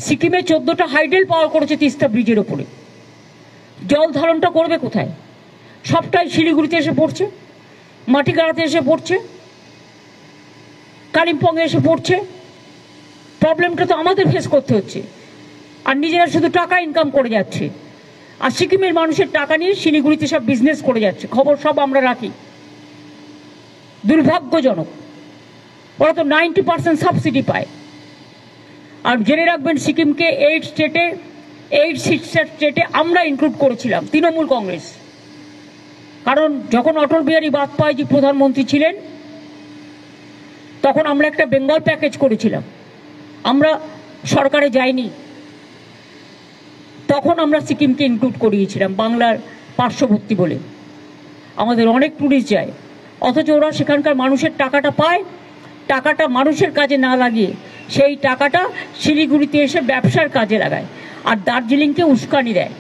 সিকিমে 14টা হাইডেল পাওয়ার করেছে তিস্তা ব্রিজের ওপরে। জল ধারণটা করবে কোথায়? সবটাই শিলিগুড়িতে এসে পড়ছে, মাটিগাড়াতে এসে পড়ছে, কালিম্পংয়ে এসে পড়ছে। প্রবলেমটা তো আমাদের ফেস করতে হচ্ছে, আর নিজেরা শুধু টাকা ইনকাম করে যাচ্ছে। আর সিকিমের মানুষের টাকা নিয়ে শিলিগুড়িতে সব বিজনেস করে যাচ্ছে, খবর সব আমরা রাখি। দুর্ভাগ্যজনক, ওরা তো 90% সাবসিডি পায়। আর জেনে রাখবেন, সিকিমকে 8 স্টেটে আমরা ইনক্লুড করেছিলাম, তৃণমূল কংগ্রেস। কারণ যখন অটল বিহারী বাজপেয়ীজি প্রধানমন্ত্রী ছিলেন, তখন আমরা একটা বেঙ্গল প্যাকেজ করেছিলাম। আমরা সরকারে যাইনি, তখন আমরা সিকিমকে ইনক্লুড করিয়েছিলাম বাংলার পার্শ্ববর্তী বলে। আমাদের অনেক ট্যুরিস্ট যায়, অথচ ওরা সেখানকার মানুষের টাকাটা পায়, টাকাটা মানুষের কাজে না লাগিয়ে সেই টাকাটা শিলিগুড়িতে এসে ব্যবসার কাজে লাগায় আর দার্জিলিংকে উস্কানি দেয়।